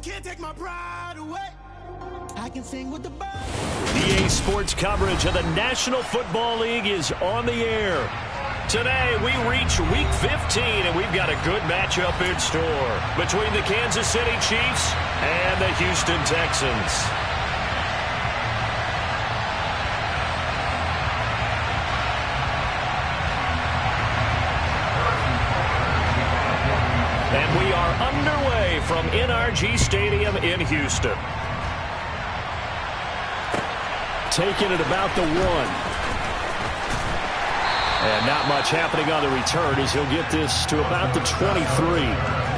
You can't take my pride away. I can sing with the birds. EA Sports coverage of the National Football League is on the air. Today, we reach Week 15, and we've got a good matchup in store between the Kansas City Chiefs and the Houston Texans. And we are underway from NRG Stadium in Houston. Taking it about the 1. And not much happening on the return as he'll get this to about the 23.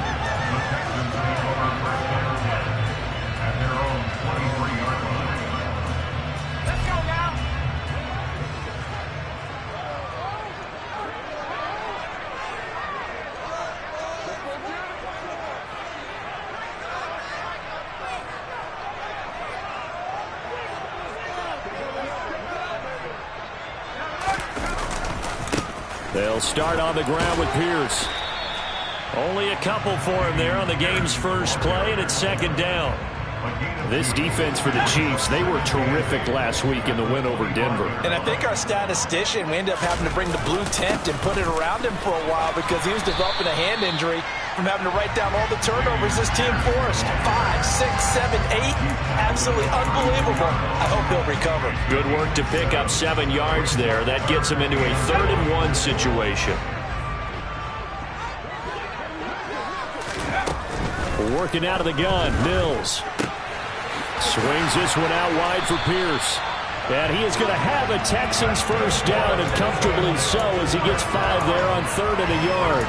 They'll start on the ground with Pierce. Only a couple for him there on the game's first play, and it's second down. This defense for the Chiefs, they were terrific last week in the win over Denver. And I think our statistician, we ended up having to bring the blue tent and put it around him for a while because he was developing a hand injury from having to write down all the turnovers this team forced. 5, 6, 7, 8. Absolutely unbelievable. I hope he'll recover. Good work to pick up 7 yards there. That gets him into a 3rd and 1 situation. Working out of the gun, Mills. Swings this one out wide for Pierce. And he is going to have a Texans first down, and comfortably so as he gets 5 there on 3rd and a yard.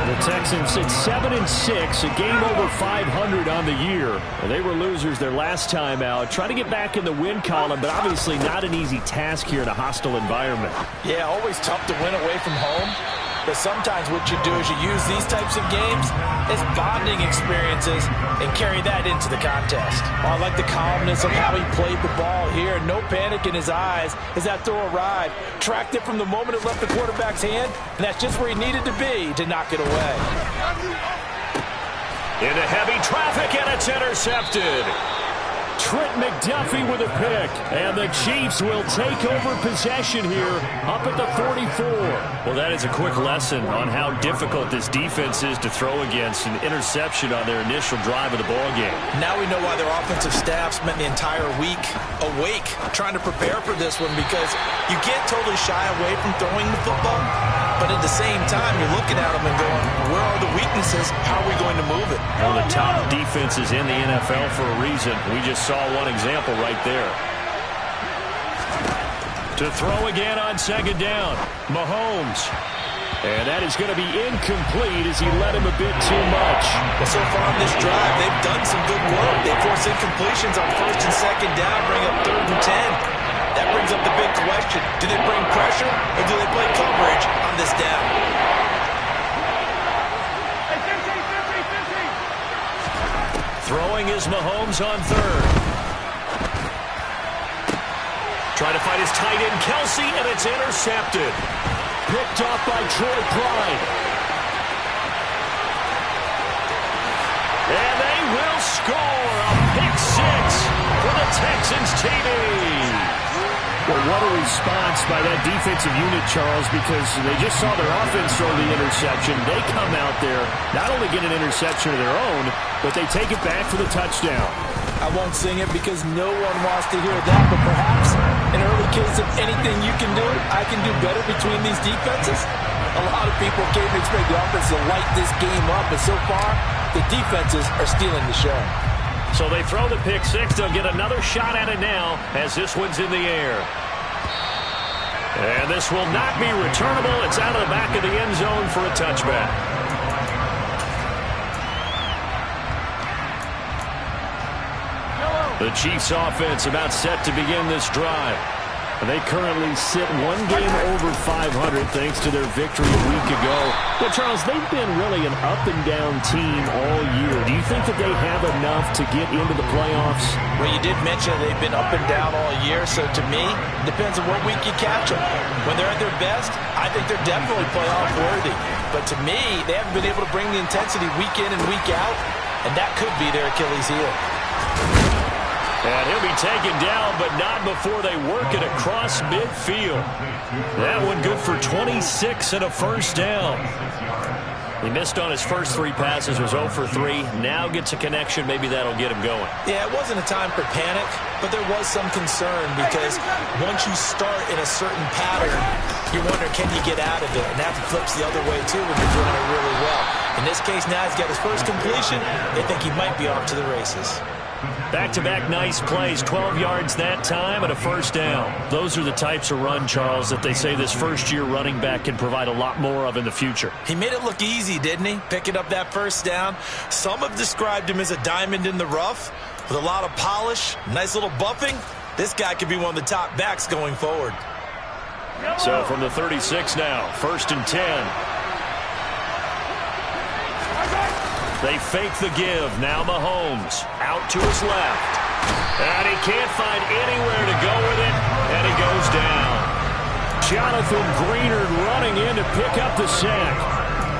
The Texans sit 7-6, a game over 500 on the year. Well, they were losers their last time out. Trying to get back in the win column, but obviously not an easy task here in a hostile environment. Yeah, always tough to win away from home. But sometimes what you do is you use these types of games as bonding experiences and carry that into the contest. I like the calmness of how he played the ball here. No panic in his eyes as that throw arrived. Tracked it from the moment it left the quarterback's hand, and that's just where he needed to be to knock it away. Into heavy traffic, and it's intercepted. Trent McDuffie with a pick, and the Chiefs will take over possession here up at the 44. Well, that is a quick lesson on how difficult this defense is to throw against. An interception on their initial drive of the ballgame. Now we know why their offensive staff spent the entire week awake trying to prepare for this one, because you can't totally shy away from throwing the football, but at the same time you're looking at them and going, where are the weaknesses? How are we going to move it? One of the top defenses in the NFL for a reason. We just saw one example right there. To throw again on second down, Mahomes. And that is going to be incomplete as he led him a bit too much. Well, so far on this drive, they've done some good work. They force incompletions on 1st and 2nd down, bring up 3rd and 10. That brings up the big question. Do they bring pressure or do they play coverage on this down? Throwing is Mahomes on 3rd. Trying to find his tight end, Kelsey, and it's intercepted. Picked off by Troy Pride. And they will score a pick 6 for the Texans TD. Well, what a response by that defensive unit, Charles, because they just saw their offense throw the interception. They come out there, not only get an interception of their own, but they take it back for the touchdown. I won't sing it because no one wants to hear that, but perhaps an early case of anything you can do, I can do better between these defenses. A lot of people came to expect the offense to light this game up, but so far, the defenses are stealing the show. So they throw the pick 6. They'll get another shot at it now as this one's in the air. And this will not be returnable. It's out of the back of the end zone for a touchback. The Chiefs offense about set to begin this drive. They currently sit one game over 500 thanks to their victory a week ago. But, Charles, they've been really an up-and-down team all year. Do you think that they have enough to get into the playoffs? Well, you did mention they've been up and down all year, so to me, it depends on what week you catch them. When they're at their best, I think they're definitely playoff worthy. But to me, they haven't been able to bring the intensity week in and week out. and that could be their Achilles heel. And he'll be taken down, but not before they work it across midfield. That one good for 26 and a first down. He missed on his first 3 passes, was 0 for 3. Now gets a connection. Maybe that'll get him going. Yeah, it wasn't a time for panic, but there was some concern because once you start in a certain pattern, you wonder, can you get out of it? And that flips the other way, too, when you're doing it really well. In this case, now he's got his first completion. They think he might be off to the races. Back-to-back nice plays, 12 yards that time and a first down. Those are the types of run, Charles, that they say this first-year running back can provide a lot more of in the future. He made it look easy, didn't he? Picking up that first down. Some have described him as a diamond in the rough with a lot of polish, nice little buffing. This guy could be one of the top backs going forward. So from the 36 now, 1st and 10. They fake the give. Now Mahomes out to his left. And he can't find anywhere to go with it. And he goes down. Jonathan Greenard running in to pick up the sack.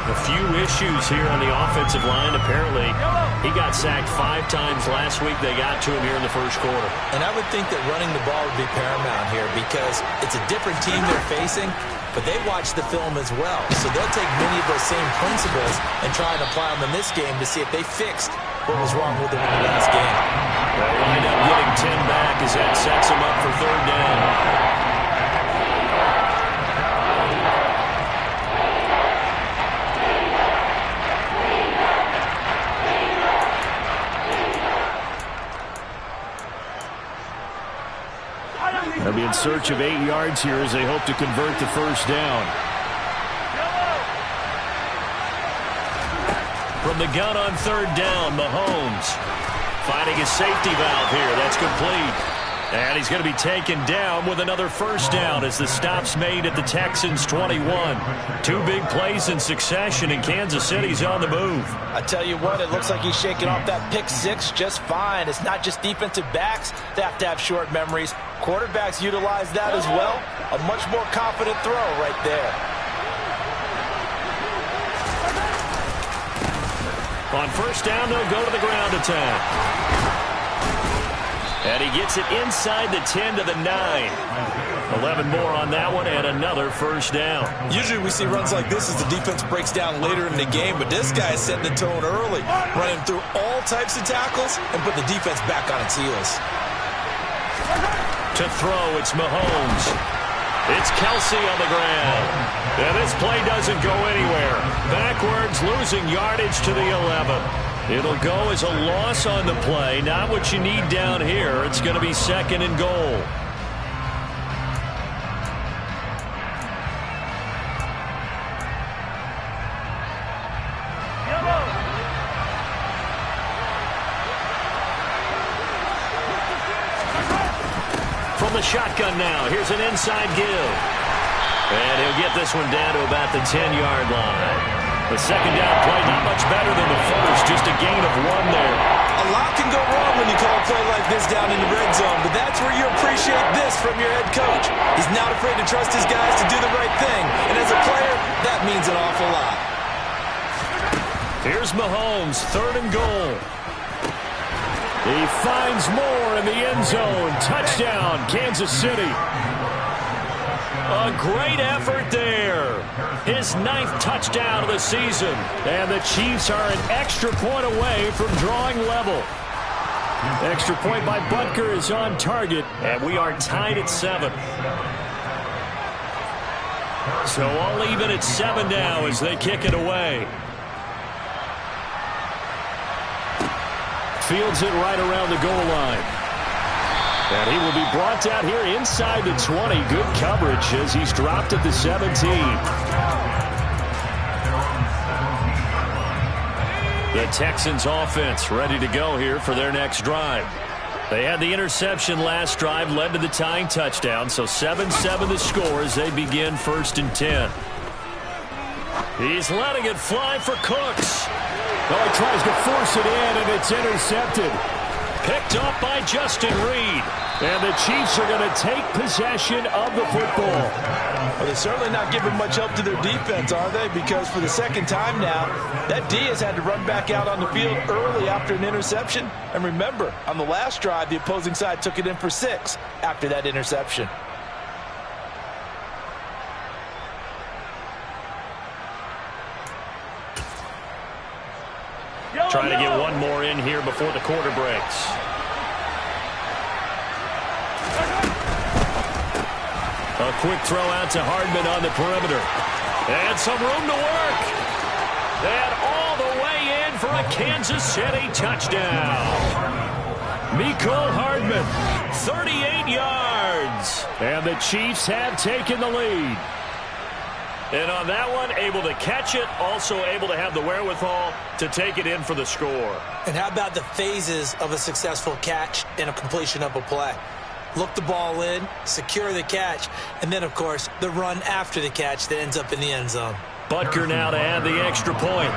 A few issues here on the offensive line. Apparently, he got sacked 5 times last week. They got to him here in the first quarter. And I would think that running the ball would be paramount here because it's a different team they're facing, but they watch the film as well. So they'll take many of those same principles and try and apply them in this game to see if they fixed what was wrong with them in the last game. They'll wind up getting 10 back as that sets them up for 3rd down. They'll be in search of 8 yards here as they hope to convert the first down. From the gun on 3rd down, Mahomes finding his safety valve here. That's complete. And he's going to be taken down with another first down as the stop's made at the Texans' 21. 2 big plays in succession, and Kansas City's on the move. I tell you what, it looks like he's shaking off that pick 6 just fine. It's not just defensive backs that have to have short memories. Quarterbacks utilize that as well. A much more confident throw right there. On first down, they'll go to the ground attack. And he gets it inside the 10 to the 9. 11 more on that one and another first down. Usually we see runs like this as the defense breaks down later in the game, but this guy is setting the tone early, running through all types of tackles and put the defense back on its heels. To throw, it's Mahomes. It's Kelsey on the ground. And this play doesn't go anywhere. Backwards, losing yardage to the 11. It'll go as a loss on the play. Not what you need down here. It's going to be 2nd and goal. From the shotgun now. Here's an inside give. And he'll get this one down to about the 10-yard line. The second down play, not much better than the first, just a gain of 1 there. A lot can go wrong when you call a play like this down in the red zone, but that's where you appreciate this from your head coach. He's not afraid to trust his guys to do the right thing, and as a player, that means an awful lot. Here's Mahomes, 3rd and goal. He finds more in the end zone. Touchdown, Kansas City. A great effort there. His 9th touchdown of the season. And the Chiefs are an extra point away from drawing level. Extra point by Butker is on target. And we are tied at 7. So all even at 7 now as they kick it away. Fields it right around the goal line. And he will be brought down here inside the 20. Good coverage as he's dropped at the 17. The Texans offense ready to go here for their next drive. They had the interception last drive, led to the tying touchdown. So 7-7 the score as they begin 1st and 10. He's letting it fly for Cooks. Oh, he tries to force it in, and it's intercepted. Picked up by Justin Reed. And the Chiefs are going to take possession of the football. Well, they're certainly not giving much help to their defense, are they? Because for the second time now, that D has had to run back out on the field early after an interception. And remember, on the last drive, the opposing side took it in for 6 after that interception. Trying to get one more in here before the quarter breaks. A quick throw out to Hardman on the perimeter. And some room to work. And all the way in for a Kansas City touchdown. Mecole Hardman, 38 yards. And the Chiefs have taken the lead. And on that one, able to catch it, also able to have the wherewithal to take it in for the score. And how about the phases of a successful catch and a completion of a play? Look the ball in, secure the catch, and then, of course, the run after the catch that ends up in the end zone. Butker now to add the extra point.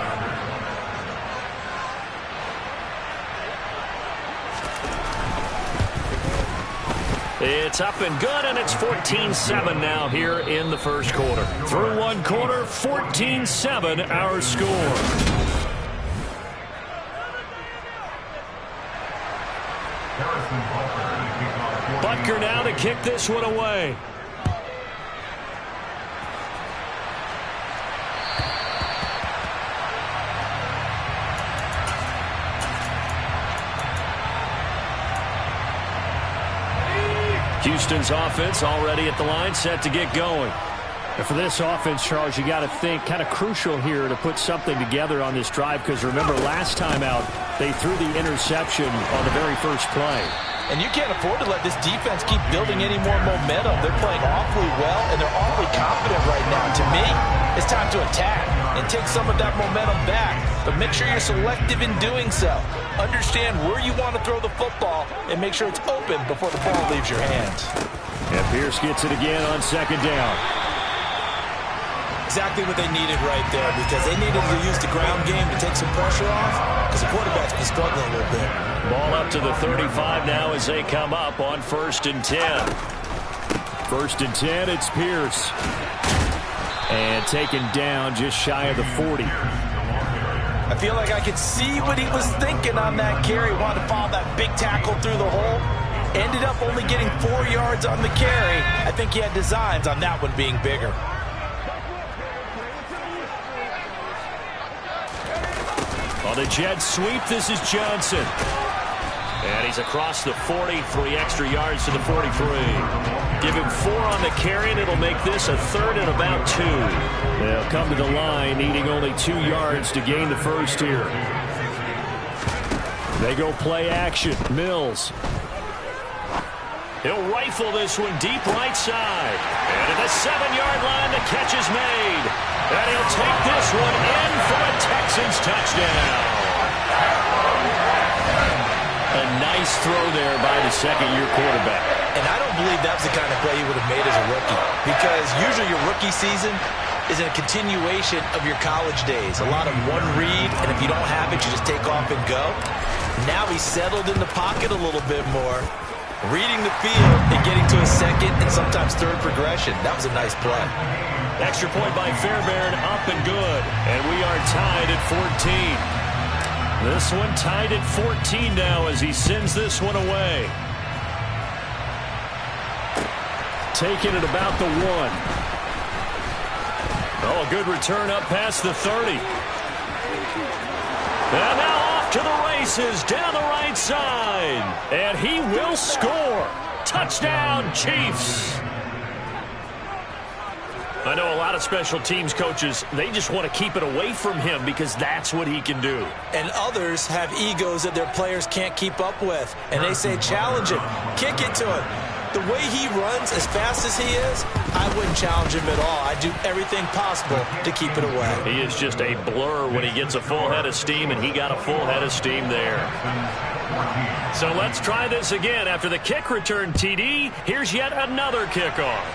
It's up and good, and it's 14-7 now here in the first quarter. Through one quarter, 14-7 our score. Butker now to kick this one away. Houston's offense already at the line, set to get going. And for this offense, Charles, you got to think kind of crucial here to put something together on this drive, because remember last time out they threw the interception on the very first play. And you can't afford to let this defense keep building any more momentum. They're playing awfully well, and they're awfully confident right now. To me, it's time to attack and take some of that momentum back. But make sure you're selective in doing so. Understand where you want to throw the football and make sure it's open before the ball leaves your hands. And Pierce gets it again on second down. Exactly what they needed right there, because they needed to use the ground game to take some pressure off, because the quarterback's been struggling a little bit. Ball up to the 35 now as they come up on 1st and 10. 1st and 10, it's Pierce. And taken down just shy of the 40. I feel like I could see what he was thinking on that carry. Wanted to follow that big tackle through the hole. Ended up only getting 4 yards on the carry. I think he had designs on that one being bigger. On the jet sweep, this is Johnson. And he's across the 40, 3 extra yards to the 43. Give him 4 on the carry, and it'll make this a 3rd and about 2. They'll come to the line, needing only 2 yards to gain the first here. They go play action. Mills. He'll rifle this one deep right side. And at the 7-yard line, the catch is made. And he'll take this one in for a Texans touchdown. A nice throw there by the second-year quarterback. And I don't believe that was the kind of play he would have made as a rookie, because usually your rookie season is a continuation of your college days. A lot of one read, and if you don't have it, you just take off and go. Now he's settled in the pocket a little bit more, reading the field and getting to a second and sometimes third progression. That was a nice play. Extra point by Fairbairn, up and good. And we are tied at 14. This one tied at 14 now as he sends this one away. Taking it about the 1. Oh, a good return up past the 30. And now off to the races down the right side. And he will score. Touchdown, Chiefs. I know a lot of special teams coaches, they just want to keep it away from him because that's what he can do. And others have egos that their players can't keep up with. And they say, challenge him, kick it to him. The way he runs, as fast as he is, I wouldn't challenge him at all. I'd do everything possible to keep it away. He is just a blur when he gets a full head of steam, and he got a full head of steam there. So let's try this again. After the kick return TD, here's yet another kickoff.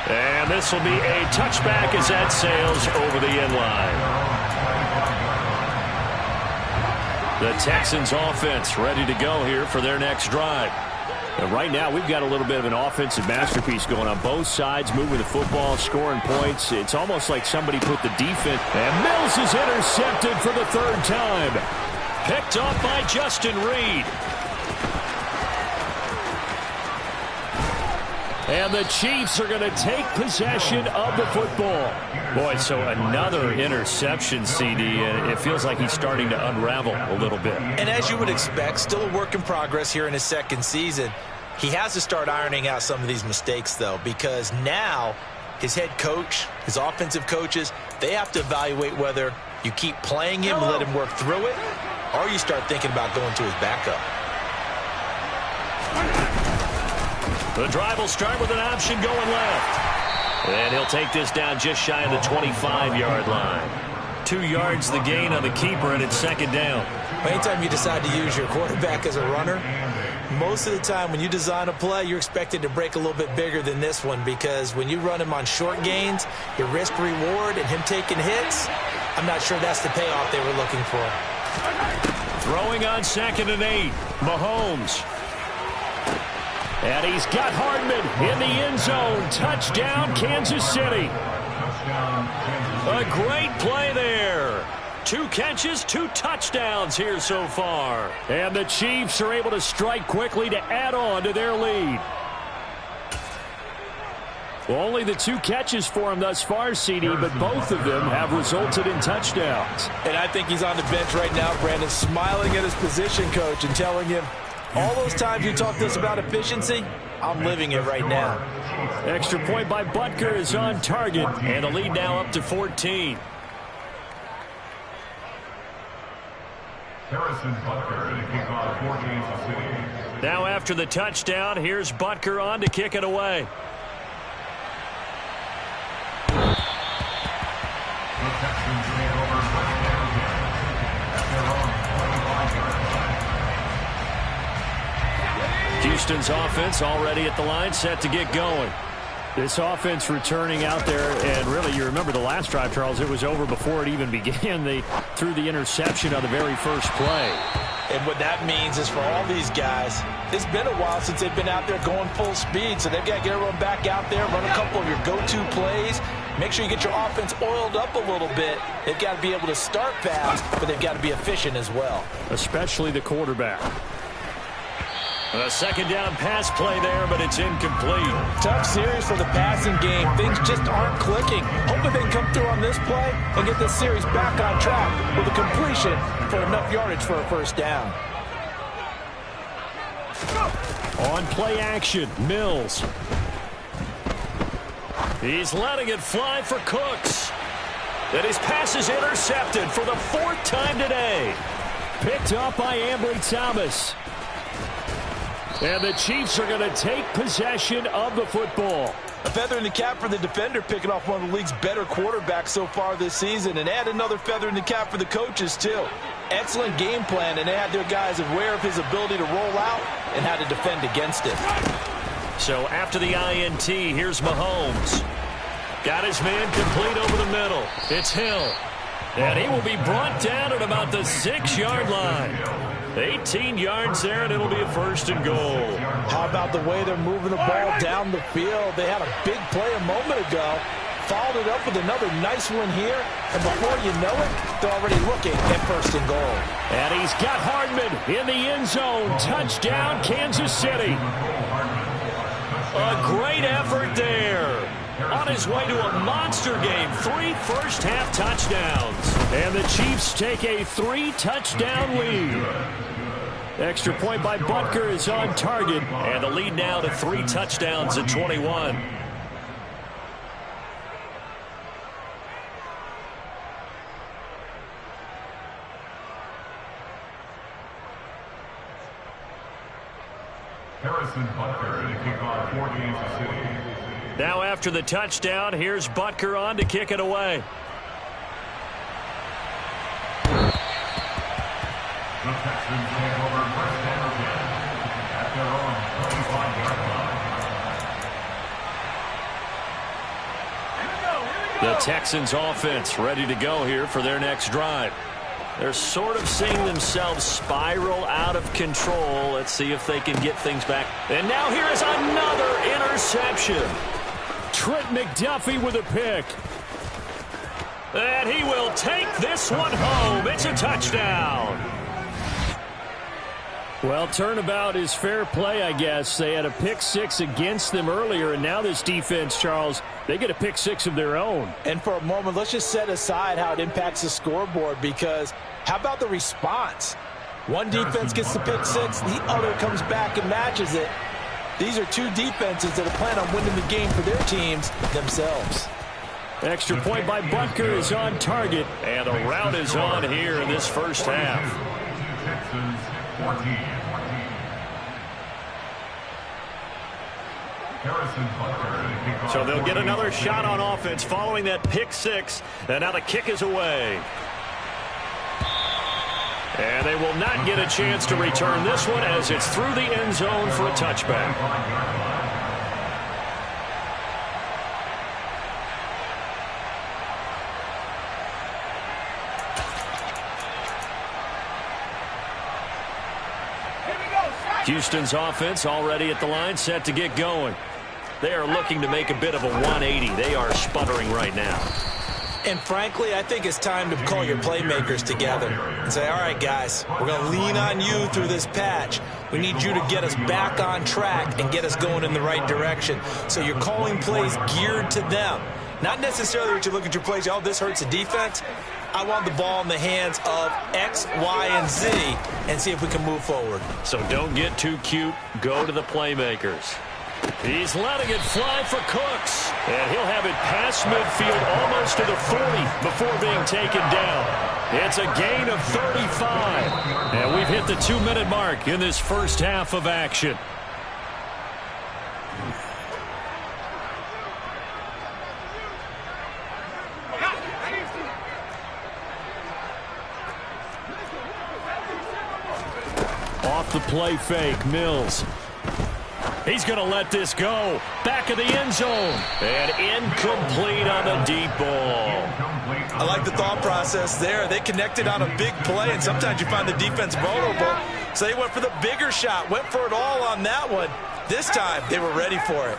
And this will be a touchback as that sails over the end line. The Texans offense ready to go here for their next drive. And right now, we've got a little bit of an offensive masterpiece going on both sides, moving the football, scoring points. It's almost like somebody put the defense. And Mills is intercepted for the third time. Picked off by Justin Reed. And the Chiefs are going to take possession of the football. Boy, so another interception, CD, and it feels like he's starting to unravel a little bit. And as you would expect, still a work in progress here in his second season. He has to start ironing out some of these mistakes, though, because now his head coach, his offensive coaches, they have to evaluate whether you keep playing him and let him work through it, or you start thinking about going to his backup. The drive will start with an option going left. And he'll take this down just shy of the 25-yard line. 2 yards the gain on the keeper, and it's second down. Anytime you decide to use your quarterback as a runner, most of the time when you design a play, you're expected to break a little bit bigger than this one, because when you run him on short gains, your risk-reward and him taking hits, I'm not sure that's the payoff they were looking for. Throwing on 2nd and 8, Mahomes. And he's got Hardman in the end zone. Touchdown, Kansas City. A great play there. 2 catches, 2 touchdowns here so far. And the Chiefs are able to strike quickly to add on to their lead. Well, only the 2 catches for him thus far, CD, but both of them have resulted in touchdowns. And I think he's on the bench right now, Brandon, smiling at his position coach and telling him, all those times you talked to us about efficiency, I'm living it right now. Extra point by Butker is on target, and the lead now up to 14. Harrison Butker to kick off for Kansas City. Now after the touchdown, here's Butker on to kick it away. The Texans take over first down at their own 25-yard line. Houston's offense already at the line, set to get going. This offense returning out there, and really, you remember the last drive, Charles, it was over before it even began. They threw the interception on the very first play. And what that means is for all these guys, it's been a while since they've been out there going full speed, so they've got to get everyone back out there, run a couple of your go-to plays, make sure you get your offense oiled up a little bit. They've got to be able to start fast, but they've got to be efficient as well. Especially the quarterback. A second down pass play there, but it's incomplete. Tough series for the passing game. Things just aren't clicking. Hoping they can come through on this play and get this series back on track with a completion for enough yardage for a first down. On play action, Mills. He's letting it fly for Cooks. And his pass is intercepted for the 4th time today. Picked up by Ambry Thomas. And the Chiefs are going to take possession of the football. A feather in the cap for the defender, picking off one of the league's better quarterbacks so far this season. And add another feather in the cap for the coaches, too. Excellent game plan, and they had their guys aware of his ability to roll out and how to defend against it. So after the INT, here's Mahomes. Got his man complete over the middle. It's Hill. And he will be brought down at about the 6-yard line. 18 yards there, and it'll be a 1st and goal. How about the way they're moving the ball down the field? They had a big play a moment ago, followed it up with another nice one here, and before you know it, they're already looking at 1st and goal. And he's got Hardman in the end zone. Touchdown, Kansas City. A great effort there. On his way to a monster game, 3 first-half touchdowns. And the Chiefs take a 3-touchdown lead. Extra point by Butker is on target, and the lead now to 3 touchdowns at 21. Harrison Butker to kick off for Kansas City. Now after the touchdown, here's Butker on to kick it away. The Texans take over first down at their own 25-yard line. The Texans offense ready to go here for their next drive. They're sort of seeing themselves spiral out of control. Let's see if they can get things back. And now here is another interception. Trent McDuffie with a pick. And he will take this one home. It's a touchdown. Well, turnabout is fair play, I guess. They had a pick six against them earlier, and now this defense, Charles, they get a pick six of their own. And for a moment, let's just set aside how it impacts the scoreboard, because how about the response? One defense gets the pick six, the other comes back and matches it. These are two defenses that are planning on winning the game for their teams themselves. Extra point by Butker is on target, and a rout is on here in this first half. So they'll get another shot on offense following that pick six, and now the kick is away. And they will not get a chance to return this one as it's through the end zone for a touchback. Houston's offense already at the line, set to get going. They are looking to make a bit of a 180. They are sputtering right now. And frankly, I think it's time to call your playmakers together and say, all right, guys, we're going to lean on you through this patch. We need you to get us back on track and get us going in the right direction. So you're calling plays geared to them. Not necessarily that you look at your plays, oh, this hurts the defense. I want the ball in the hands of X, Y, and Z and see if we can move forward. So don't get too cute. Go to the playmakers. He's letting it fly for Cooks. And he'll have it past midfield almost to the 40 before being taken down. It's a gain of 35. And we've hit the 2-minute mark in this first half of action. Off the play fake, Mills. He's going to let this go. Back of the end zone. And incomplete on the deep ball. I like the thought process there. They connected on a big play, and sometimes you find the defense vulnerable. So they went for the bigger shot, went for it all on that one. This time, they were ready for it.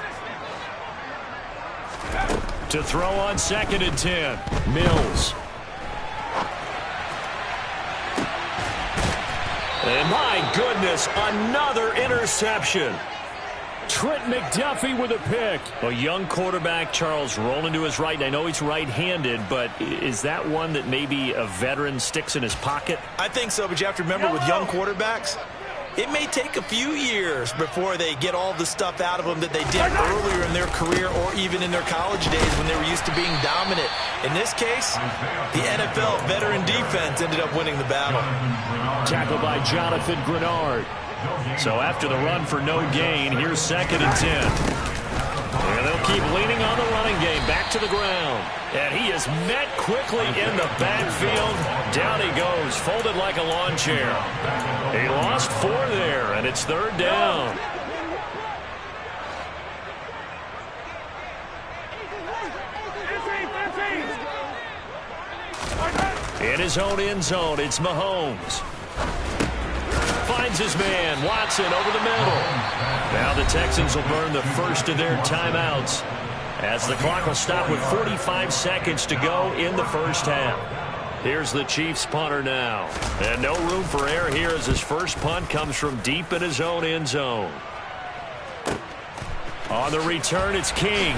To throw on 2nd and 10. Mills. And my goodness, another interception. Trent McDuffie with a pick. A young quarterback, Charles, rolling to his right. I know he's right-handed, but is that one that maybe a veteran sticks in his pocket? I think so, but you have to remember with young quarterbacks, it may take a few years before they get all the stuff out of them that they did earlier in their career or even in their college days when they were used to being dominant. In this case, the NFL veteran defense ended up winning the battle. Tackled by Jonathan Grenard. So after the run for no gain, here's 2nd and 10. And they'll keep leaning on the running game. Back to the ground. And he is met quickly in the backfield. Down he goes, folded like a lawn chair. He lost 4 there, and it's 3rd down. In his own end zone, it's Mahomes. Finds his man, Watson, over the middle. Now the Texans will burn the first of their timeouts as the clock will stop with 45 seconds to go in the first half. Here's the Chiefs punter now. And no room for error here as his first punt comes from deep in his own end zone. On the return, it's King.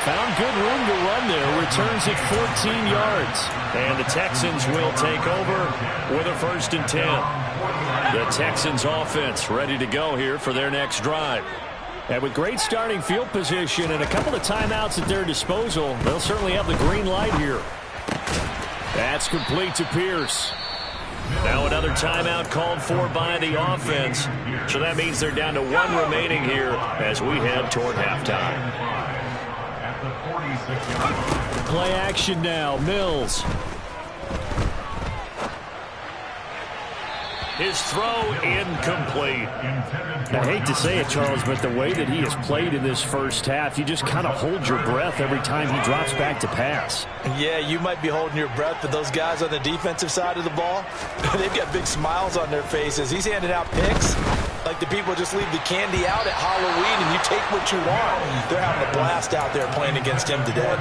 Found good room to run there. Returns it 14 yards. And the Texans will take over with a 1st and 10. The Texans offense ready to go here for their next drive. And with great starting field position and a couple of timeouts at their disposal, they'll certainly have the green light here. That's complete to Pierce. Now another timeout called for by the offense. So that means they're down to 1 remaining here as we head toward halftime. Play action now. Mills. His throw incomplete. I hate to say it, Charles, but the way that he has played in this first half, you just kind of hold your breath every time he drops back to pass. Yeah, you might be holding your breath, but those guys on the defensive side of the ball, they've got big smiles on their faces. He's handing out picks like the people just leave the candy out at Halloween and you take what you want. They're having a blast out there playing against him today.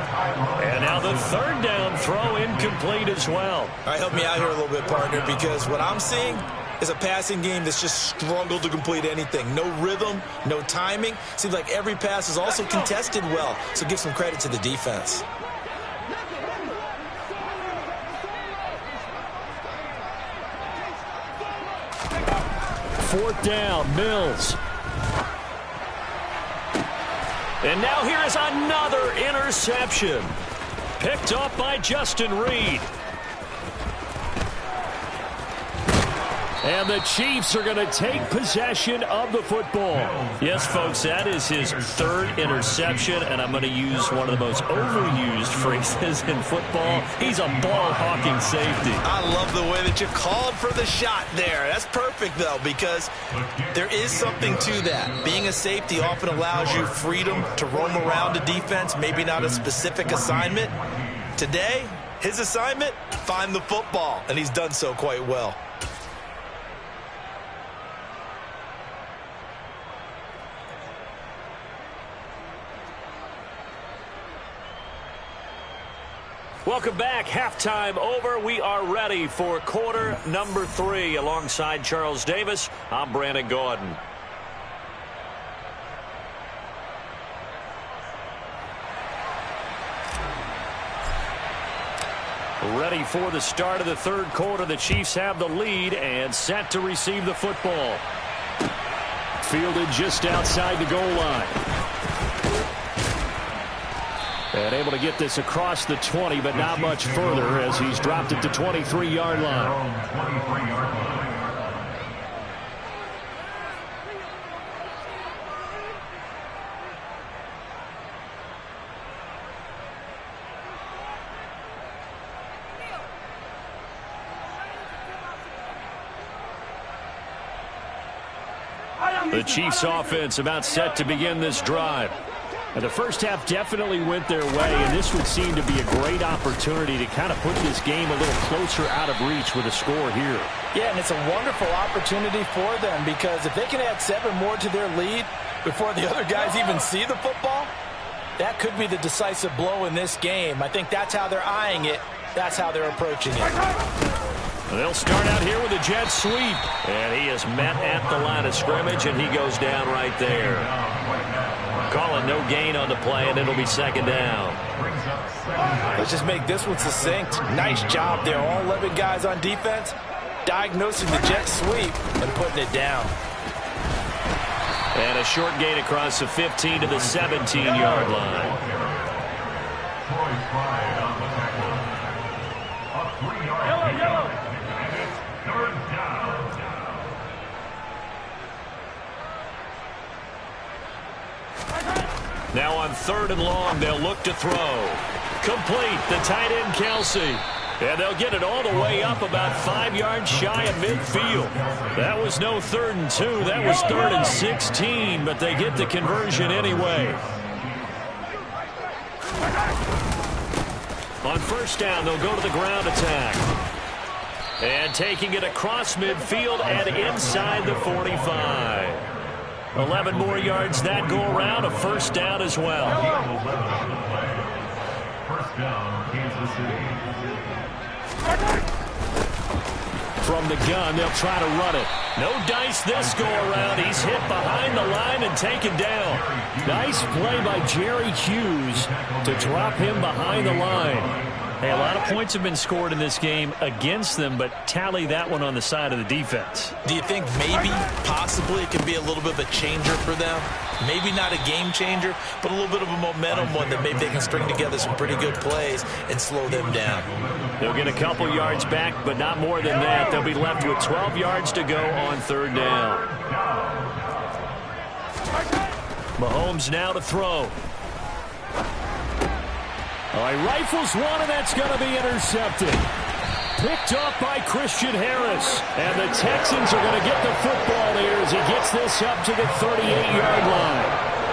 And now the third down throw incomplete as well. All right, help me out here a little bit, partner, because what I'm seeing is a passing game that's just struggled to complete anything. No rhythm, no timing. Seems like every pass is also contested well, so give some credit to the defense. Fourth down, Mills. And now here is another interception. Picked up by Justin Reed. And the Chiefs are going to take possession of the football. Yes, folks, that is his third interception, and I'm going to use one of the most overused phrases in football. He's a ball-hawking safety. I love the way that you called for the shot there. That's perfect, though, because there is something to that. Being a safety often allows you freedom to roam around a defense, maybe not a specific assignment. Today, his assignment, find the football, and he's done so quite well. Welcome back. Halftime over. We are ready for quarter number 3. Alongside Charles Davis, I'm Brandon Gordon. Ready for the start of the third quarter. The Chiefs have the lead and set to receive the football. Fielded just outside the goal line. And able to get this across the 20, but not much further as he's dropped it to 23-yard line. The Chiefs offense about set to begin this drive. And the first half definitely went their way, and this would seem to be a great opportunity to kind of put this game a little closer out of reach with a score here. Yeah, and it's a wonderful opportunity for them because if they can add 7 more to their lead before the other guys even see the football, that could be the decisive blow in this game. I think that's how they're eyeing it. That's how they're approaching it. They'll start out here with a jet sweep. And he is met at the line of scrimmage, and he goes down right there. Calling no gain on the play, and it'll be second down. Let's just make this one succinct. Nice job there. All 11 guys on defense diagnosing the jet sweep and putting it down. And a short gain across the 15 to the 17-yard line. Now on 3rd and long, they'll look to throw. Complete, the tight end Kelsey. And they'll get it all the way up about 5 yards shy of midfield. That was no 3rd and 2. That was 3rd and 16, but they get the conversion anyway. On 1st down, they'll go to the ground attack. And taking it across midfield and inside the 45. 11 more yards that go around, a 1st down as well. 1st down, Kansas City. From the gun, they'll try to run it. No dice this go around. He's hit behind the line and taken down. Nice play by Jerry Hughes to drop him behind the line. Hey, a lot of points have been scored in this game against them, but tally that one on the side of the defense. Do you think maybe, possibly, it can be a little bit of a changer for them? Maybe not a game changer, but a little bit of a momentum one that maybe they can string together some pretty good plays and slow them down. They'll get a couple yards back, but not more than that. They'll be left with 12 yards to go on 3rd down. Mahomes now to throw. All right, rifles one, and that's going to be intercepted. picked off by Christian Harris. And the Texans are going to get the football here as he gets this up to the 38-yard line.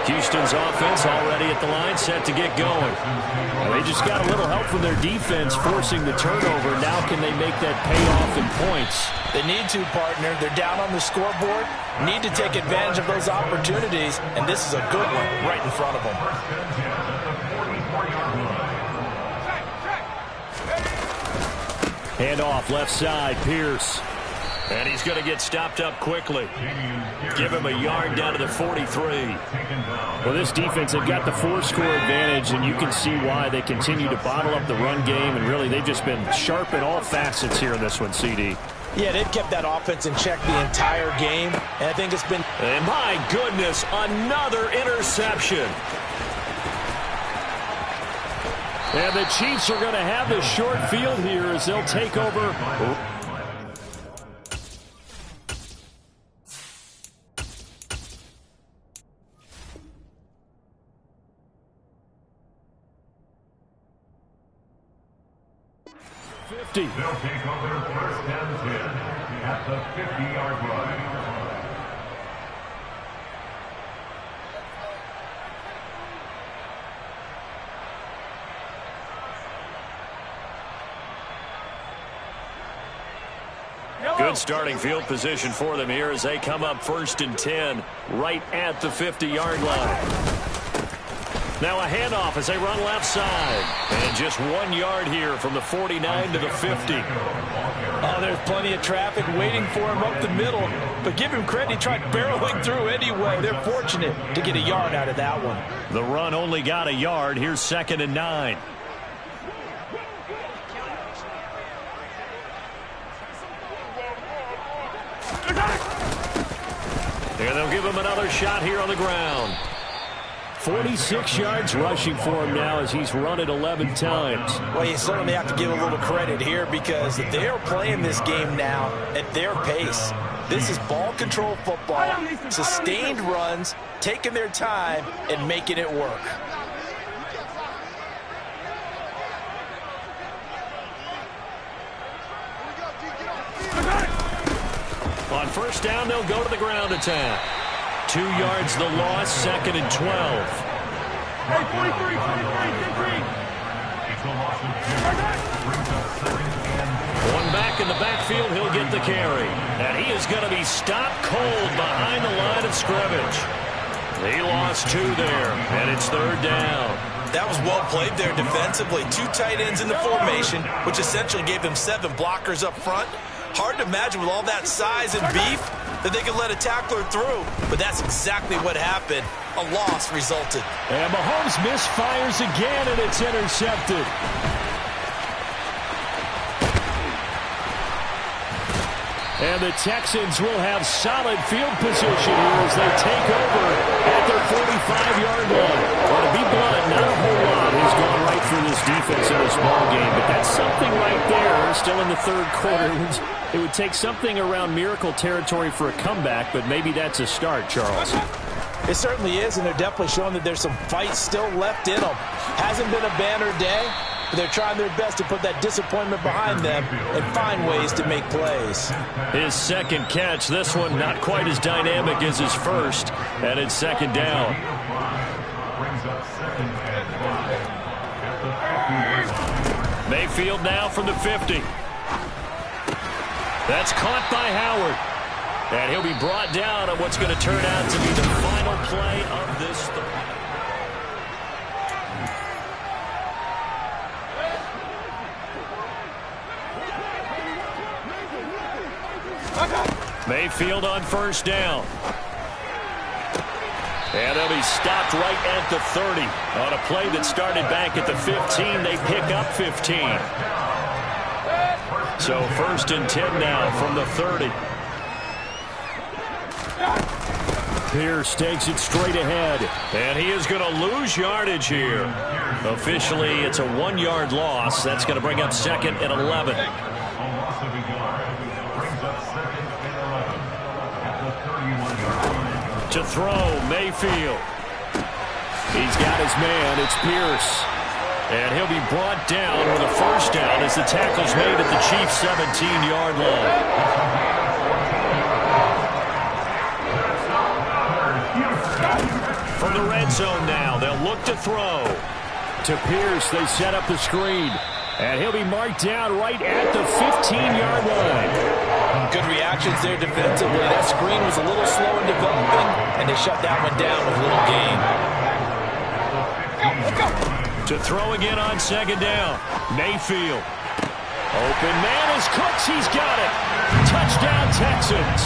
Houston's offense already at the line, set to get going. Well, they just got a little help from their defense forcing the turnover. Now can they make that pay off in points? They need to, partner. They're down on the scoreboard. Need to take advantage of those opportunities, and this is a good one right in front of them. Hand off left side, Pierce. And he's going to get stopped up quickly. Give him a yard down to the 43. Well, this defense, they've got the 4-score advantage, and you can see why they continue to bottle up the run game, and really they've just been sharp in all facets here in this one, CD. Yeah, they've kept that offense in check the entire game, and I think it's been... And my goodness, another interception. And the Chiefs are going to have the short field here as they'll take over... 50. They'll take over first and 10 at the 50-yard line. Good starting field position for them here as they come up first and 10 right at the 50-yard line. Now a handoff as they run left side. And just 1 yard here from the 49 to the 50. Oh, there's plenty of traffic waiting for him up the middle. But give him credit, he tried barreling through anyway. They're fortunate to get a yard out of that one. The run only got a yard. Here's 2nd and 9. And they'll give him another shot here on the ground. 46 yards rushing for him now as he's run it 11 times. Well, you certainly have to give a little credit here because they're playing this game now at their pace. This is ball control football, sustained runs, taking their time, and making it work. On first down, they'll go to the ground attack. 2 yards the loss, 2nd and 12. Hey, 43, 43. One back in the backfield, he'll get the carry. And he is going to be stopped cold behind the line of scrimmage. He lost 2 there, and it's 3rd down. That was well played there defensively. 2 tight ends in the formation, which essentially gave them 7 blockers up front. Hard to imagine with all that size and beef that they could let a tackler through. But that's exactly what happened. A loss resulted. And Mahomes misfires again, and it's intercepted. And the Texans will have solid field position here as they take over at their 45-yard line. Well, to be blunt, not a whole lot has gone right for this defense in this ball game, but that's something right there. Still in the 3rd quarter. It would take something around miracle territory for a comeback, but maybe that's a start, Charles. It certainly is, and they're definitely showing that there's some fight still left in them. Hasn't been a banner day, but they're trying their best to put that disappointment behind them and find ways to make plays. His 2nd catch, this one not quite as dynamic as his first, and it's 2nd down. Mayfield now from the 50. That's caught by Howard. And he'll be brought down on what's going to turn out to be the final play of this. Mayfield on first down. And they'll be stopped right at the 30. On a play that started back at the 15, they pick up 15. So 1st and 10 now from the 30. Pierce takes it straight ahead. And he is going to lose yardage here. Officially, it's a 1-yard loss. That's going to bring up 2nd and 11. To throw, Mayfield. He's got his man. It's Pierce. And he'll be brought down with a first down as the tackle's made at the Chiefs' 17-yard line. From the red zone now, they'll look to throw. To Pierce, they set up the screen. And he'll be marked down right at the 15-yard line. Good reactions there defensively. That screen was a little slow in developing, and they shut that one down with little gain. To throw again on second down. Mayfield. Open man is Cooks. He's got it. Touchdown, Texans.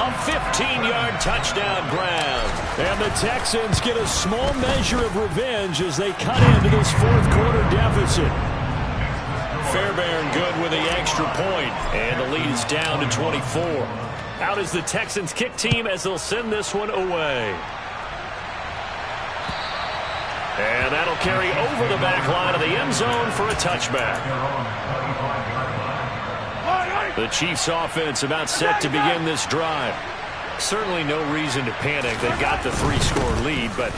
A 15-yard touchdown grab. And the Texans get a small measure of revenge as they cut into this fourth quarter deficit. Fairbairn good with the extra point, and the lead is down to 24. Out is the Texans kick team as they'll send this one away. And that'll carry over the back line of the end zone for a touchback. The Chiefs offense about set to begin this drive. Certainly no reason to panic. They've got the 3-score lead, but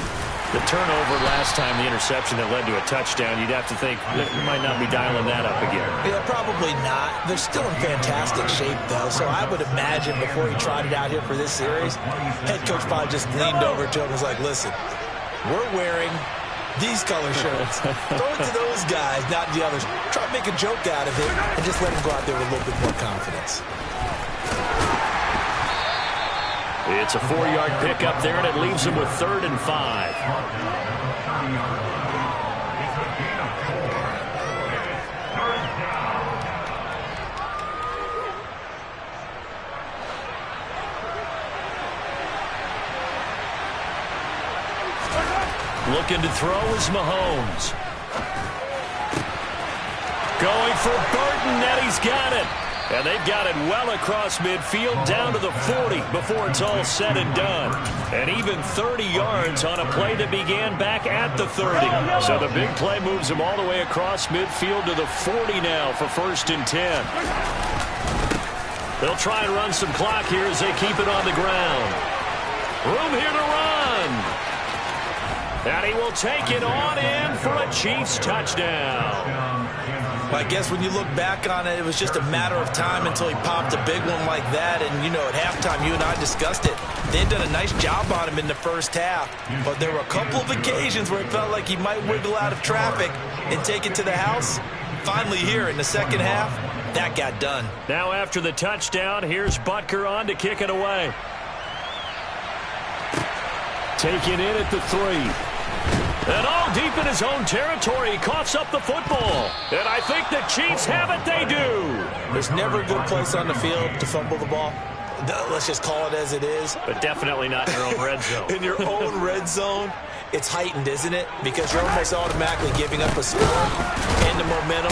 the turnover last time, the interception that led to a touchdown, you'd have to think they might not be dialing that up again. Yeah, probably not. They're still in fantastic shape, though, so I would imagine before he tried it out here for this series, head coach probably just leaned over to him and was like, listen, we're wearing these color shirts. Throw it to those guys, not the others. Try to make a joke out of it and just let him go out there with a little bit more confidence. It's a 4-yard pickup there, and it leaves him with 3rd and 5. Looking to throw is Mahomes. Going for Burton, and he's got it. And they've got it well across midfield down to the 40 before it's all said and done. And even 30 yards on a play that began back at the 30. So the big play moves them all the way across midfield to the 40 now for 1st and 10. They'll try and run some clock here as they keep it on the ground. Room here to run. And he will take it on in for a Chiefs touchdown. I guess when you look back on it, it was just a matter of time until he popped a big one like that. And, you know, at halftime, you and I discussed it. They had done a nice job on him in the first half. But there were a couple of occasions where it felt like he might wiggle out of traffic and take it to the house. Finally here in the second half, that got done. Now after the touchdown, here's Butker on to kick it away. Taken in at the 3. And all deep in his own territory, he coughs up the football. And I think the Chiefs have it, they do. There's never a good place on the field to fumble the ball. Let's just call it as it is. But definitely not in your own red zone. In your own red zone, it's heightened, isn't it? Because you're almost automatically giving up a score and the momentum.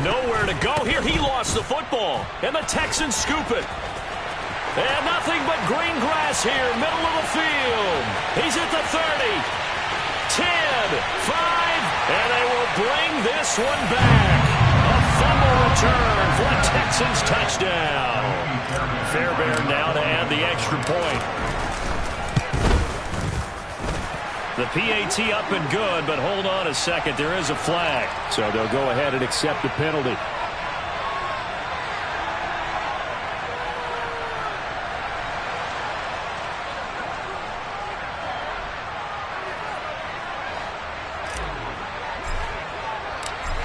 Nowhere to go here. He lost the football. And the Texans scoop it. And nothing but green grass here, middle of the field. He's at the 30. 10, 5, and they will bring this one back. A fumble return for a Texans touchdown. Fairbairn now to add the extra point. The PAT up and good, but hold on a second. There is a flag. So they'll go ahead and accept the penalty.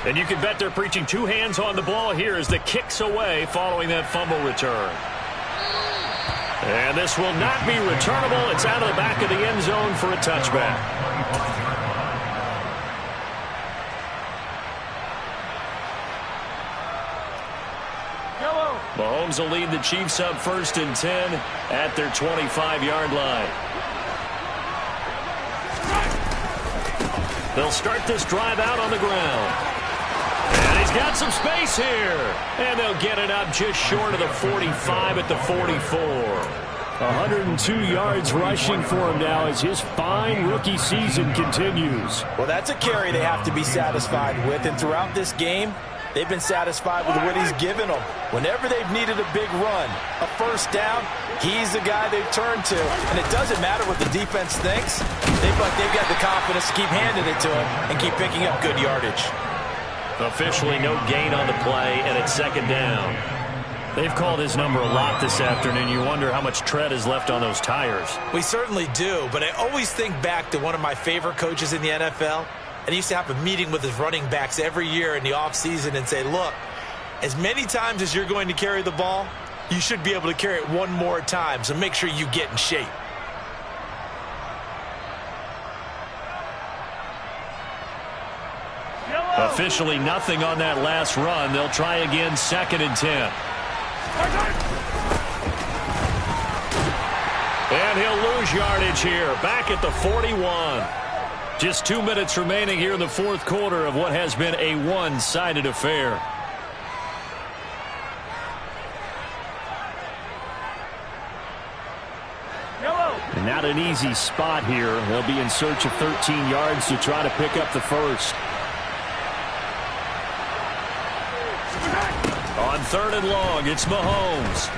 And you can bet they're preaching 2 hands on the ball here as the kick's away following that fumble return. And this will not be returnable. It's out of the back of the end zone for a touchback. Mahomes will lead the Chiefs up 1st and 10 at their 25-yard line. They'll start this drive out on the ground. And he's got some space here. And they'll get it up just short of the 45 at the 44. 102 yards rushing for him now as his fine rookie season continues. Well, that's a carry they have to be satisfied with. And throughout this game, they've been satisfied with what he's given them. Whenever they've needed a big run, a first down, He's the guy they've turned to, and it doesn't matter what the defense thinks. They feel like they've got the confidence to keep handing it to him and keep picking up good yardage. Officially no gain on the play, and it's second down. They've called his number a lot this afternoon. You wonder how much tread is left on those tires. We certainly do, but I always think back to one of my favorite coaches in the NFL, and he used to have a meeting with his running backs every year in the offseason and say, look, as many times as you're going to carry the ball, you should be able to carry it one more time, so make sure you get in shape. Officially nothing on that last run. They'll try again, second and 10. And he'll lose yardage here, back at the 41. Just 2 minutes remaining here in the fourth quarter of what has been a one-sided affair. Not an easy spot here. They'll be in search of 13 yards to try to pick up the first. On third and long, it's Mahomes.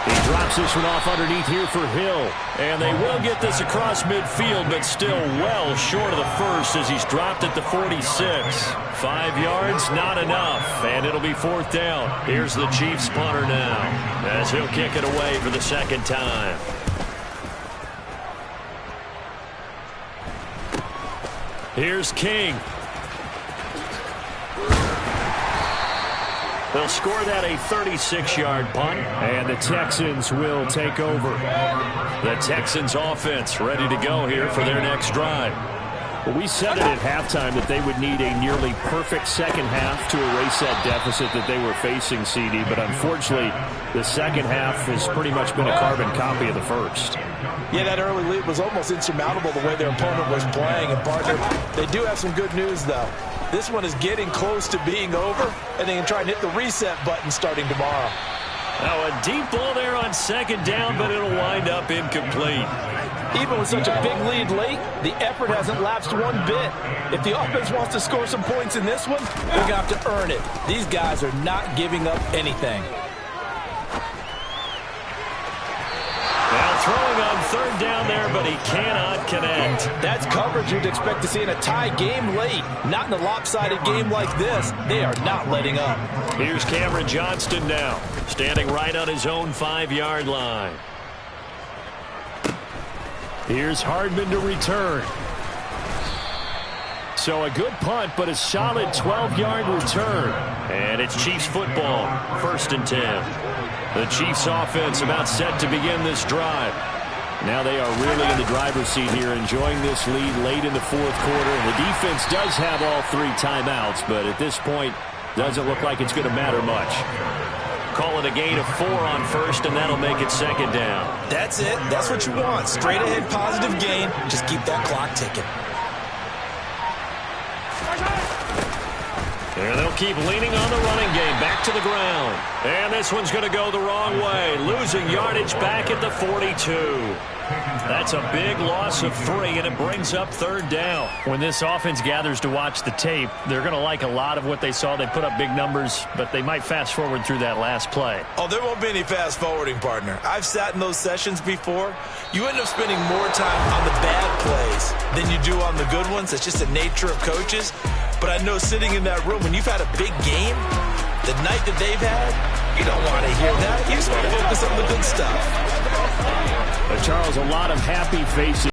He drops this one off underneath here for Hill. And they will get this across midfield, but still well short of the first as he's dropped at the 46. 5 yards, not enough. And it'll be fourth down. Here's the Chiefs punter now as he'll kick it away for the second time. Here's King. They'll score that a 36-yard punt, and the Texans will take over. The Texans offense ready to go here for their next drive. Well, we said it at halftime that they would need a nearly perfect second half to erase that deficit that they were facing, CD, but unfortunately, the second half has pretty much been a carbon copy of the first. Yeah, that early lead was almost insurmountable the way their opponent was playing. And, partner, they do have some good news, though. This one is getting close to being over, and they can try and hit the reset button starting tomorrow. Now, a deep ball there on second down, but it'll wind up incomplete. Even with such a big lead late, the effort hasn't lapsed one bit. If the offense wants to score some points in this one, they're going to have to earn it. These guys are not giving up anything. Now throwing on third down there, but he cannot connect. That's coverage you'd expect to see in a tie game late. Not in a lopsided game like this. They are not letting up. Here's Cameron Johnston now, standing right on his own 5-yard line. Here's Hardman to return. So a good punt, but a solid 12-yard return. And it's Chiefs football, first and 10. The Chiefs offense about set to begin this drive. Now they are really in the driver's seat here, enjoying this lead late in the fourth quarter. And the defense does have all 3 timeouts, but at this point, doesn't look like it's going to matter much. Call it a gain of 4 on first, and that'll make it second down. That's it. That's what you want. Straight ahead positive gain. Just keep that clock ticking. And they'll keep leaning on the running game. Back to the ground. And this one's going to go the wrong way. Losing yardage back at the 42. That's a big loss of 3, and it brings up third down. When this offense gathers to watch the tape, they're going to like a lot of what they saw. They put up big numbers, but they might fast forward through that last play. Oh, there won't be any fast forwarding, partner. I've sat in those sessions before. You end up spending more time on the bad plays than you do on the good ones. It's just the nature of coaches. But I know sitting in that room, when you've had a big game, the night that they've had, you don't want to hear that. You just want to focus on the good stuff. Charles, a lot of happy faces.